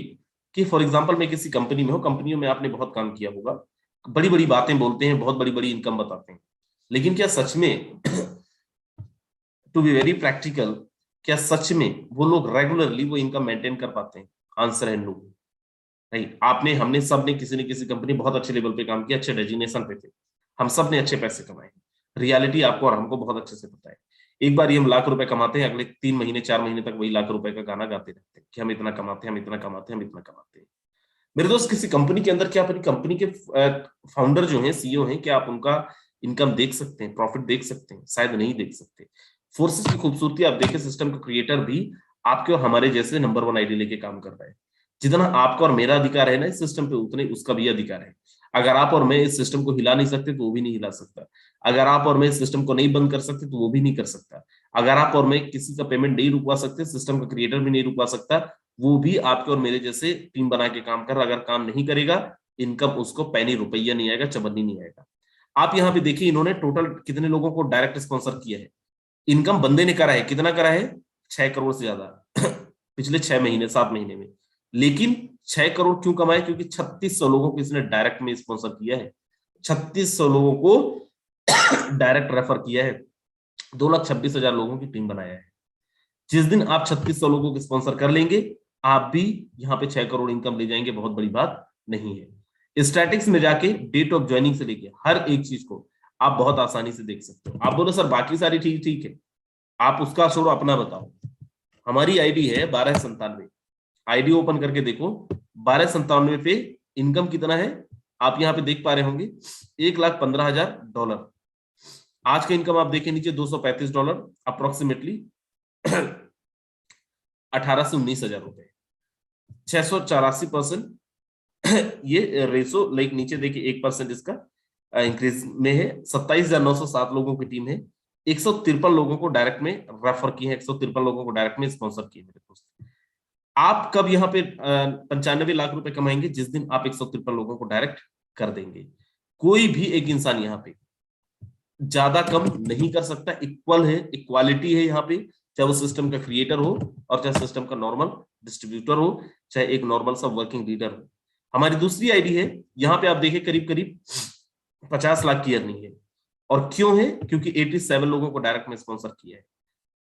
कि फॉर एग्जाम्पल मैं किसी कंपनी में हूँ, कंपनियों में आपने बहुत काम किया होगा, बड़ी बड़ी बातें बोलते हैं, बहुत बड़ी बड़ी इनकम बताते हैं, लेकिन क्या सच में टू बी वेरी प्रैक्टिकल, क्या सच में वो लोग रेगुलरली वो इनकम मेंटेन कर पाते हैं? आंसर है नो। नहीं, आपने, हमने, सब ने किसी न किसी कंपनी बहुत अच्छे लेवल पे काम किया, अच्छे डेजिग्नेशन पे थे, हम सब ने अच्छे पैसे कमाए। रियलिटी आपको और हमको बहुत अच्छे से पता है। एक बार ये हम लाख रुपए कमाते हैं, अगले 3 महीने 4 महीने तक वही लाख रुपए का गाना गाते रहते हैं कि हम इतना कमाते हैं, हम इतना कमाते हैं, हम इतना कमाते हैं। मेरे दोस्त, किसी कंपनी के अंदर क्या अपनी कंपनी के फाउंडर जो हैं, सीईओ हैं, क्या आप उनका इनकम देख सकते हैं, प्रॉफिट देख सकते हैं? शायद नहीं देख सकते। फोर्सेस की खूबसूरती आप देखें, सिस्टम का क्रिएटर भी आपके और हमारे जैसे नंबर 1 आईडी लेके काम कर रहा है। जितना आपका और मेरा अधिकार है ना इस सिस्टम पे, उतने उसका भी अधिकार है। अगर आप और मैं इस सिस्टम को हिला नहीं सकते तो वो भी नहीं हिला सकता। अगर आप और मैं इस सिस्टम को नहीं बंद कर सकते तो वो भी नहीं कर सकता। अगर आप और मैं किसी का पेमेंट नहीं रुकवा सकते, सिस्टम का क्रिएटर भी नहीं रुकवा सकता। वो भी आपके और मेरे जैसे टीम बना के काम कर रहा, अगर काम नहीं करेगा, इनकम उसको पैनी रुपया नहीं आएगा, चबन्नी नहीं आएगा। आप यहाँ पे देखिए, इन्होंने टोटल कितने लोगों को डायरेक्ट स्पॉन्सर किया है। इनकम बंदे ने करा है, कितना करा है? 6 करोड़ से ज्यादा पिछले 6 महीने 7 महीने में। लेकिन 6 करोड़ क्यों कमाए? क्योंकि 3600 लोगों को इसने डायरेक्ट में स्पॉन्सर किया है। 3600 लोगों को डायरेक्ट रेफर किया है। 2,26,000 लोगों की टीम बनाया है। जिस दिन आप 3600 लोगों को स्पॉन्सर कर लेंगे, आप भी यहाँ पे 6 करोड़ इनकम ले जाएंगे, बहुत बड़ी बात नहीं है। स्टैटिक्स में जाके डेट ऑफ ज्वाइनिंग से लेके हर एक चीज को आप बहुत आसानी से देख सकते हो। आप बोलो सर बाकी सारी ठीक है, आप उसका छोड़ो, अपना बताओ। हमारी आईडी है 1297, आईडी ओपन करके देखो। 1297 पे इनकम कितना है आप यहाँ पे देख पा रहे होंगे, $1,15,000। आज का इनकम आप देखें नीचे, $235 अप्रोक्सीमेटली 18 से 19,000 रुपए, 684% ये रेशो। लाइक नीचे देखिए 1% इसका इंक्रीज में है। 27,907 लोगों की टीम है। 153 लोगों को डायरेक्ट में रेफर किए हैं, 153 लोगों को डायरेक्ट में स्पॉन्सर किए मेरे दोस्त। आप कब यहाँ पे 95 लाख रुपए कमाएंगे? जिस दिन आप 153 लोगों को डायरेक्ट कर देंगे। कोई भी एक इंसान यहाँ पे ज्यादा कम नहीं कर सकता, इक्वल है, इक्वालिटी है यहाँ पे, चाहे वो सिस्टम का क्रिएटर हो और चाहे सिस्टम का नॉर्मल डिस्ट्रीब्यूटर हो, चाहे एक नॉर्मल सा वर्किंग लीडर हो। हमारी दूसरी आईडी है, यहाँ पे आप देखें करीब करीब 50 लाख की अर्निंग है। और क्यों है? क्योंकि 87 लोगों को डायरेक्ट में स्पॉन्सर किया है।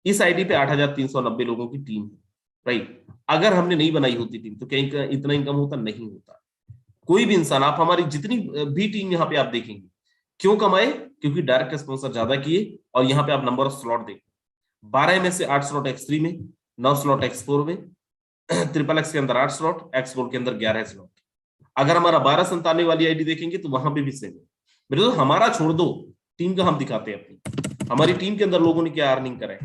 इस आईडी पे 8,390 लोगों की टीम है, राइट। अगर हमने नहीं बनाई होती टीम तो क्या इतना इनकम होता? नहीं होता। कोई भी इंसान, आप हमारी जितनी भी टीम यहाँ पे आप देखेंगे, क्यों कम आए? क्योंकि डायरेक्ट स्पॉन्सर ज्यादा किए। और यहाँ पे आप नंबर ऑफ स्लॉट देखो, 12 में से 8 स्लॉट X3 में, 9 स्लॉट X4 में, ट्रिपल एक्स के अंदर 8 स्लॉट, एक्स गोल्ड के अंदर 11 स्लॉट। अगर हमारा 1297 वाली आईडी देखेंगे तो वहां पे भी सेम है। मेरे दोस्त हमारा छोड़ दो, टीम का हम दिखाते हैं अपनी, हमारी टीम के अंदर लोगों ने क्या अर्निंग करा है।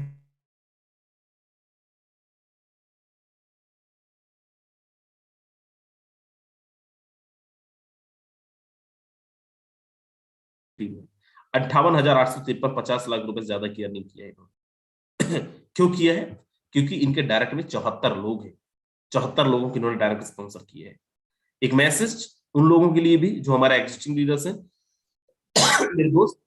टीम में 58,853, 50 लाख रुपए ज्यादा की अर्निंग किया है इन्होंने। क्यों किया है? क्योंकि इनके डायरेक्ट में 74 लोग हैं, 74 लोगों की इन्होंने डायरेक्ट स्पॉन्सर किए है। एक मैसेज उन लोगों के लिए भी जो हमारे एग्जिस्टिंग लीडर्स हैं, मेरे दोस्त,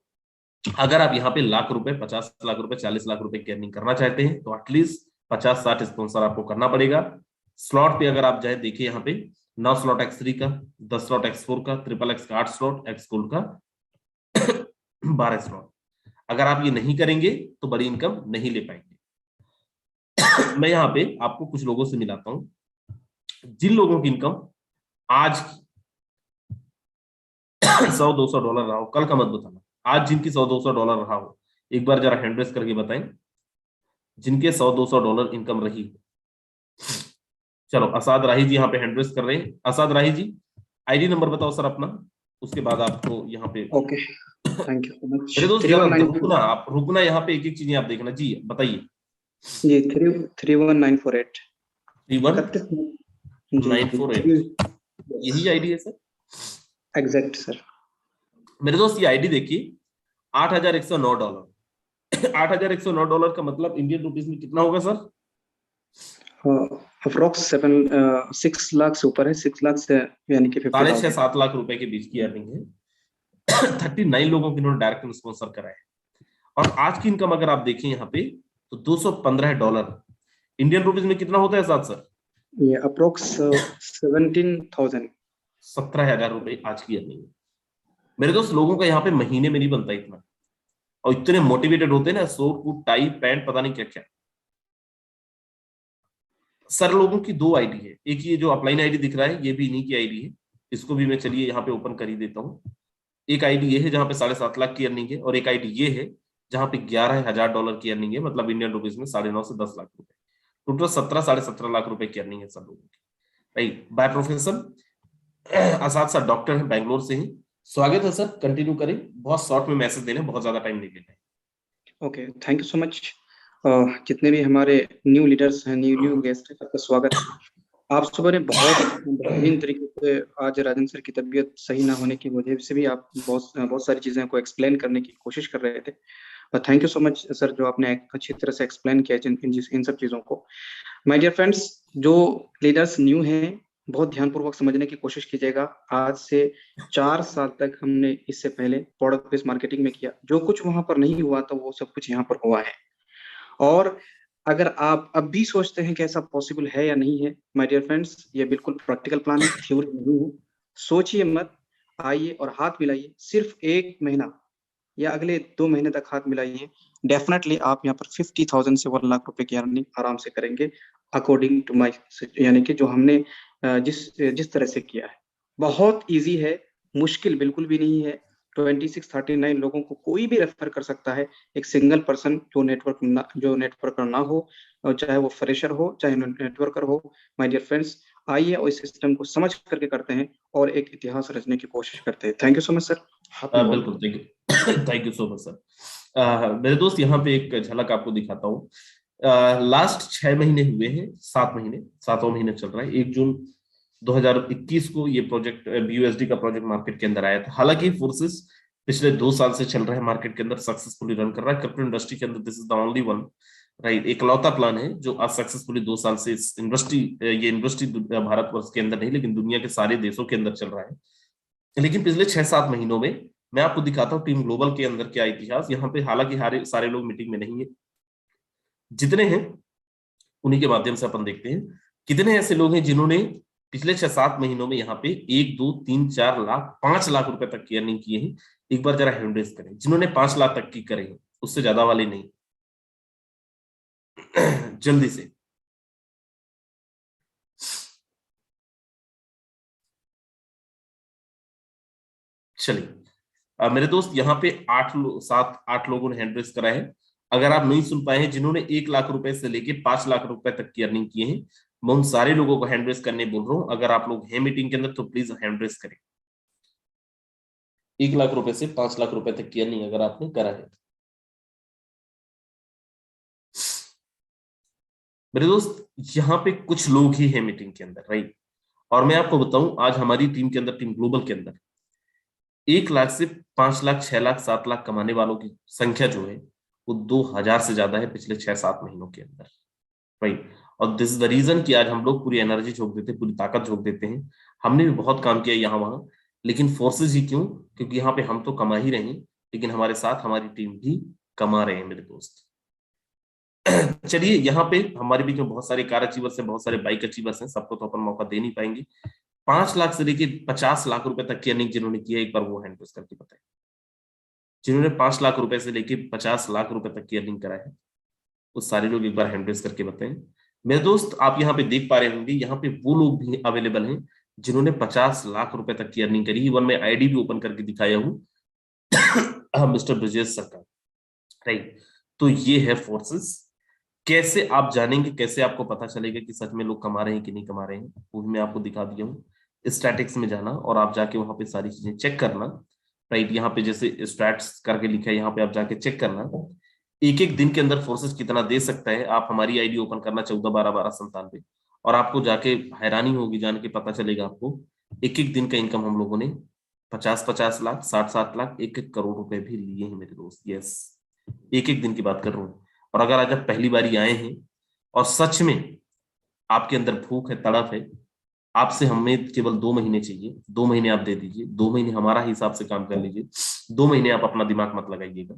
अगर आप यहाँ पे लाख रुपए, 50 लाख रुपए, 40 लाख रुपए की अर्निंग करना चाहते हैं तो एटलीस्ट 50-60 स्पॉन्सर आपको करना पड़ेगा। स्लॉट पे अगर आप जाए देखिए यहाँ पे 9 स्लॉट X3 का, 10 स्लॉट X4 का, ट्रिपल एक्स का 8 स्लॉट, एक्स गोल्ड का 12 स्लॉट। अगर आप ये नहीं करेंगे तो बड़ी इनकम नहीं ले पाएंगे। मैं यहाँ पे आपको कुछ लोगों से मिलाता हूँ जिन लोगों की इनकम आज $100-200 रहा हो, कल का मत बताना, आज जिनकी $100-200 रहा हो, एक बार जरा हैंड रेस करके बताएं जिनके $100-200 इनकम रही। चलो असाद राही जी यहाँ पे हैंड रेस कर रहे हैं। असाद राही जी, आईडी नंबर बताओ सर अपना, उसके बाद आपको यहाँ पे। Okay, thank you so much. मेरे दोस्त जरा रुकना, आप रुकना, यहाँ पे एक एक चीजें आप देखना जी, बताइए। जी 31948 31948 यही आईडी है सर? Exact sir. मेरे दोस्त ये आईडी देखिए, $8,109। $8,109 का मतलब इंडियन रुपीज में कितना होगा सर? अप्रोक्स 6 लाख से ऊपर है, 6 लाख से यानी कि 6.5-7 लाख रुपए के बीच की अर्निंग है। 39 लोगों की इन्होंने डायरेक्ट स्पॉन्सर करा है। और आज की इनकम अगर आप देखें यहाँ पे तो $215 इंडियन रुपीज में कितना होता है साथ सर? ये अप्रोक्स 17,000 17,000 रुपए आज की अर्निंग है। मेरे दोस्त लोगों का यहाँ पे महीने में नहीं बनता इतना, और इतने मोटिवेटेड होते हैं ना, सूट कूट टाई पैंट पता नहीं क्या क्या। सर लोगों की 2 आईडी है, एक ये जो अपलाइन आईडी दिख रहा है ये भी इन्हीं की आईडी है, इसको भी मैं चलिए यहाँ पे ओपन कर ही देता हूँ। एक आईडी ये है जहाँ पे 7.5 लाख की अर्निंग है, और एक आईडी ये है जहाँ पे $11,000 की अर्निंग है, मतलब इंडियन रुपीज में 9.5 से 10 लाख रुपए, टोटल 17-17.5 लाख रुपए की अर्निंग है सब लोगों की। Right, by profession Asad sir doctor है, बैंगलोर से ही। स्वागत है सर, कंटिन्यू करें, बहुत शॉर्ट में मैसेज देने, बहुत ज्यादा टाइम नहीं लेना है। Okay, thank you so much. जितने भी हमारे न्यू लीडर्स हैं, न्यू गेस्ट हैं, सबका स्वागत है। आप सुबह ने बहुत बेहतरीन तरीके से, आज राजन सर की तबीयत सही ना होने की वजह से भी आप बहुत सारी चीजें को एक्सप्लेन करने की कोशिश कर रहे थे। Thank you so much sir, जो आपने अच्छी तरह से एक्सप्लेन किया इन सब चीजों को। माय डियर फ्रेंड्स, जो लीडर्स न्यू हैं बहुत ध्यानपूर्वक समझने की कोशिश कीजिएगा। आज से 4 साल तक हमने इससे पहले प्रोडक्ट बेस्ड मार्केटिंग में किया, जो कुछ वहां पर नहीं हुआ था वो सब कुछ यहाँ पर हुआ है। और अगर आप अब भी सोचते हैं कि ऐसा पॉसिबल है या नहीं है, माय डियर फ्रेंड्स, ये बिल्कुल प्रैक्टिकल प्लान है, थ्योरी नहीं है। सोचिए मत, आइए और हाथ मिलाइए। सिर्फ 1 महीना या अगले 2 महीने तक हाथ मिलाइए, डेफिनेटली आप यहाँ पर 50,000 से 1 लाख रुपए की अर्निंग आराम से करेंगे, अकॉर्डिंग टू माई, यानी कि जो हमने जिस तरह से किया है। बहुत इजी है, मुश्किल बिल्कुल भी नहीं है। 2639 लोगों को कोई भी रेफर कर सकता है, एक सिंगल पर्सन जो नेटवर्कर ना हो, और चाहे वो फ्रेशर हो चाहे नेटवर्कर हो। माय डियर फ्रेंड्स, आइए और इस सिस्टम को समझ करके करते हैं और एक इतिहास रचने की कोशिश करते हैं। Thank you so much sir. बिल्कुल, thank you so much sir. मेरे दोस्त यहाँ पे एक झलक आपको दिखाता हूँ। लास्ट 6 महीने हुए हैं, 7 महीने, 7वां महीने चल रहा है। 1 जून 2021 को ये प्रोजेक्ट BUSD का प्रोजेक्ट मार्केट के अंदर आया था। हालांकि फोर्सेस पिछले 2 साल से चल रहे हैं मार्केट के अंदर, सक्सेसफुली रन कर रहा है। क्रिप्टो इंडस्ट्री के अंदर this is the only one, right, एकलौता प्लान है जो आज सक्सेसफुली 2 साल से इस इंडस्ट्री भारतवर्ष के अंदर नहीं लेकिन दुनिया के सारे देशों के अंदर चल रहा है। लेकिन पिछले 6-7 महीनों में मैं आपको दिखाता हूँ टीम ग्लोबल के अंदर क्या इतिहास। यहाँ पे हालांकि सारे लोग मीटिंग में नहीं है, जितने हैं उन्हीं के माध्यम से अपन देखते हैं कितने ऐसे लोग हैं जिन्होंने पिछले 6-7 महीनों में यहाँ पे 1, 2, 3, 4 लाख, 5 लाख रुपए तक की अर्निंग की है। एक बार जरा हैंड रेज करें जिन्होंने 5 लाख तक की करे हैं, उससे ज्यादा वाले नहीं। जल्दी से चलिए, मेरे दोस्त यहाँ पे 7-8 लोगों ने हैंड रेस करा है। अगर आप नहीं सुन पाए हैं, जिन्होंने 1 लाख रुपए से लेके 5 लाख रुपए तक की अर्निंग किए हैं, मैं उन सारे लोगों को हैंड रेस करने बोल रहा हूँ। अगर आप लोग हैं मीटिंग के अंदर तो प्लीज हैंड रेस करें। 1 लाख रुपए से 5 लाख रुपए तक की अर्निंग अगर आपने करा है। मेरे दोस्त यहाँ पे कुछ लोग ही हैं मीटिंग के अंदर, राइट। और मैं आपको बताऊं, आज हमारी टीम के अंदर, टीम ग्लोबल के अंदर 1 लाख से 5 लाख, 6 लाख, 7 लाख कमाने वालों की संख्या जो है वो 2000 से ज्यादा है पिछले 6-7 महीनों के अंदर, राइट। और दिस इज द रीजन कि आज हम लोग पूरी एनर्जी झोंक देते हैं, पूरी ताकत झोंक देते हैं। हमने भी बहुत काम किया यहाँ वहां, लेकिन फोर्सेस ही क्यों? क्योंकि यहाँ पे हम तो कमा ही रहे हैं, लेकिन हमारे साथ हमारी टीम भी कमा रहे हैं मेरे दोस्त। चलिए, यहाँ पे हमारे बीच में बहुत सारे कार अचीवर्स हैं, बहुत सारे बाइक अचीवर्स हैं, सबको तो अपन मौका दे नहीं पाएंगे। 5 लाख से लेके 50 लाख रुपए तक की अर्निंग जिन्होंने किया, एक बार वो हैंड रेस करके बताएं। जिन्होंने 5 लाख रुपए से लेके 50 लाख रुपए तक की अर्निंग करा है, वो सारे लोग एक बार हैंड रेस करके बताएं। मेरे दोस्त, आप यहाँ पे देख पा रहे होंगे, यहाँ पे वो लोग भी अवेलेबल हैं जिन्होंने 50 लाख रुपए तक की अर्निंग करी। इवन मैं आईडी भी ओपन करके दिखाया हूँ, मिस्टर ब्रजेश सरकार, राइट। तो ये है फोर्सेस। कैसे आप जानेंगे, कैसे आपको पता चलेगा कि सच में लोग कमा रहे हैं कि नहीं कमा रहे हैं, वो भी मैं आपको दिखा दिया हूँ। स्टैटिक्स में जाना और आप जाके वहां पे सारी चीजें चेक करना, राइट। यहाँ पे जैसे स्टैट्स करके लिखा है, यहाँ पे आप जाके चेक करना एक एक दिन के अंदर फोर्सेस कितना दे सकता है। आप हमारी आईडी ओपन करना 14-12-12-97 और आपको जाके हैरानी होगी जान के, पता चलेगा आपको एक एक दिन का इनकम हम लोगों ने 50-50 लाख, 60-60 लाख, 1-1 करोड़ रुपए भी लिए हैं मेरे दोस्त। यस, एक एक दिन की बात कर रहा हूँ। और अगर आज आप पहली बारी आए हैं और सच में आपके अंदर भूख है, तड़प है, आपसे हमें केवल 2 महीने चाहिए। 2 महीने आप दे दीजिए, 2 महीने हमारा हिसाब से काम कर लीजिए। 2 महीने आप अपना दिमाग मत लगाइएगा।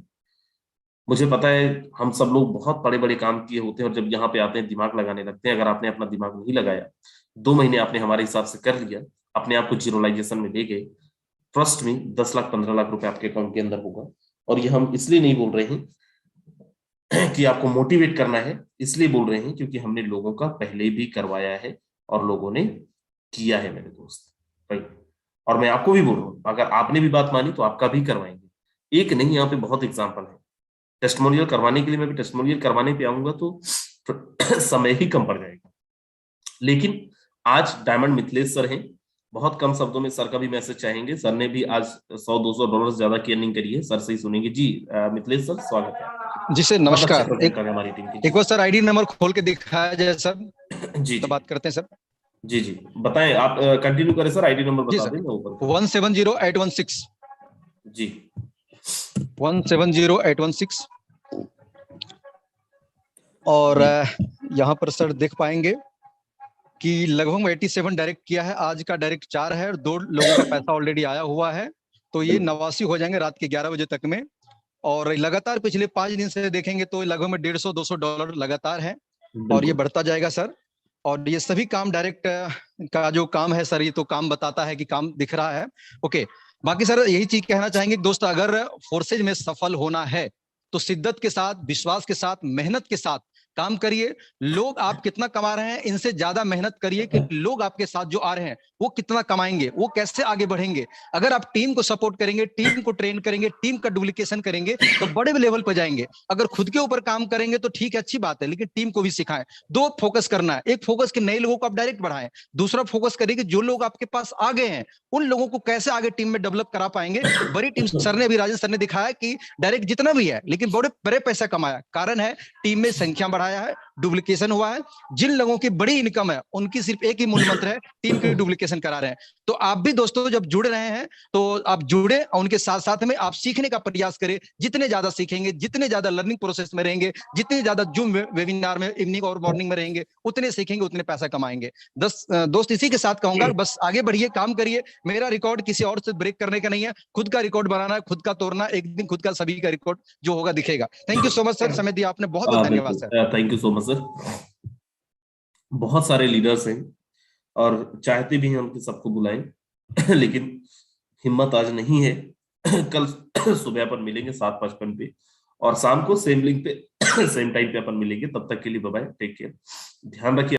मुझे पता है हम सब लोग बहुत बड़े बड़े काम किए होते हैं और जब यहाँ पे आते हैं दिमाग लगाने लगते हैं। अगर आपने अपना दिमाग नहीं लगाया, 2 महीने आपने हमारे हिसाब से कर लिया, अपने आप को जीरोलाइजेशन में ले गए, ट्रस्ट में 10 लाख 15 लाख रुपए आपके अकाउंट के अंदर होगा। और ये हम इसलिए नहीं बोल रहे हैं कि आपको मोटिवेट करना है, इसलिए बोल रहे हैं क्योंकि हमने लोगों का पहले भी करवाया है और लोगों ने किया है मेरे दोस्त, राइट। और मैं आपको भी बोल रहा हूँ, अगर आपने भी बात मानी तो आपका भी करवाएंगे। एक नहीं, यहाँ पे बहुत एग्जाम्पल है। टेस्टिमोनियल करवाने के लिए मैं भी टेस्टिमोनियल करवाने पे आऊंगा तो समय ही कम पड़ जाएगा। लेकिन आज डायमंड मिथिलेश सर हैं, बहुत कम शब्दों में सर का भी मैसेज चाहेंगे। सर ने भी आज $100-200 ज्यादा की अर्निंग करी है, सर से ही सुनेंगे। जी मिथिलेश सर, स्वागत है जी सर। नमस्कार। हमारी टीम की एक बार सर आईडी नंबर खोल के दिखाया जाए सर। जी तो बात करते हैं सर। जी जी बताएं, आप कंटिन्यू करें सर। आईडी नंबर बता दें ऊपर। 170816 जी 170816। और यहाँ पर सर देख पाएंगे कि लगभग 87 डायरेक्ट किया है। आज का डायरेक्ट 4 है और 2 लोगों का पैसा ऑलरेडी आया हुआ है, तो ये 89 हो जाएंगे रात के 11 बजे तक में। और लगातार पिछले 5 दिन से देखेंगे तो लगभग में $150-200 लगातार है और ये बढ़ता जाएगा सर। और ये सभी काम डायरेक्ट का जो काम है सर, ये तो काम बताता है कि काम दिख रहा है। ओके, बाकी सर यही चीज कहना चाहेंगे दोस्त, अगर फोर्सेज में सफल होना है तो शिद्दत के साथ, विश्वास के साथ, मेहनत के साथ काम करिए। लोग आप कितना कमा रहे हैं, इनसे ज्यादा मेहनत करिए कि लोग आपके साथ जो आ रहे हैं वो कितना कमाएंगे, वो कैसे आगे बढ़ेंगे। अगर आप टीम को सपोर्ट करेंगे, टीम को ट्रेन करेंगे, टीम का डुप्लीकेशन करेंगे तो बड़े लेवल पर जाएंगे। अगर खुद के ऊपर काम करेंगे तो ठीक है, अच्छी बात है, लेकिन टीम को भी सिखाएं। 2 फोकस करना है। एक फोकस के नए लोगों को आप डायरेक्ट बढ़ाएं, दूसरा फोकस करिए कि जो लोग आपके पास आ गए हैं उन लोगों को कैसे आगे टीम में डेवलप करा पाएंगे। बड़ी टीम सर ने अभी, राजन सर ने दिखाया कि डायरेक्ट जितना भी है लेकिन बड़े बड़े पैसा कमाया। कारण है टीम में संख्या बढ़ाया है, डुप्लीकेशन हुआ है। जिन लोगों की बड़ी इनकम है उनकी सिर्फ एक ही मूल मंत्र है, टीम की डुप्लीकेशन करा रहे हैं। तो आप भी दोस्तों जब जुड़ रहे हैं तो आप जुड़े और उनके साथ साथ में आप सीखने का प्रयास करें। जितने ज्यादा सीखेंगे, जितने ज्यादा लर्निंग प्रोसेस में रहेंगे, जितने ज्यादा जूम वेबिनार में इवनिंग और मॉर्निंग में रहेंगे, उतने सीखेंगे, उतने पैसा कमाएंगे। दोस्त इसी के साथ कहूंगा, बस आगे बढ़िए, काम करिए। मेरा रिकॉर्ड किसी और से ब्रेक करने का नहीं है, खुद का रिकॉर्ड बनाना है, खुद का तोड़ना। एक दिन खुद का सभी का रिकॉर्ड जो होगा दिखेगा। Thank you so much sir, समय दिया आपने, बहुत बहुत धन्यवाद sir. Thank you so much sir. बहुत सारे लीडर्स हैं और चाहते भी हैं हम कि सबको बुलाएं लेकिन हिम्मत आज नहीं है। कल सुबह अपन मिलेंगे 7:55 पे और शाम को सेम लिंक पे सेम टाइम पे अपन मिलेंगे। तब तक के लिए बाय बाय, टेक केयर, ध्यान रखिए।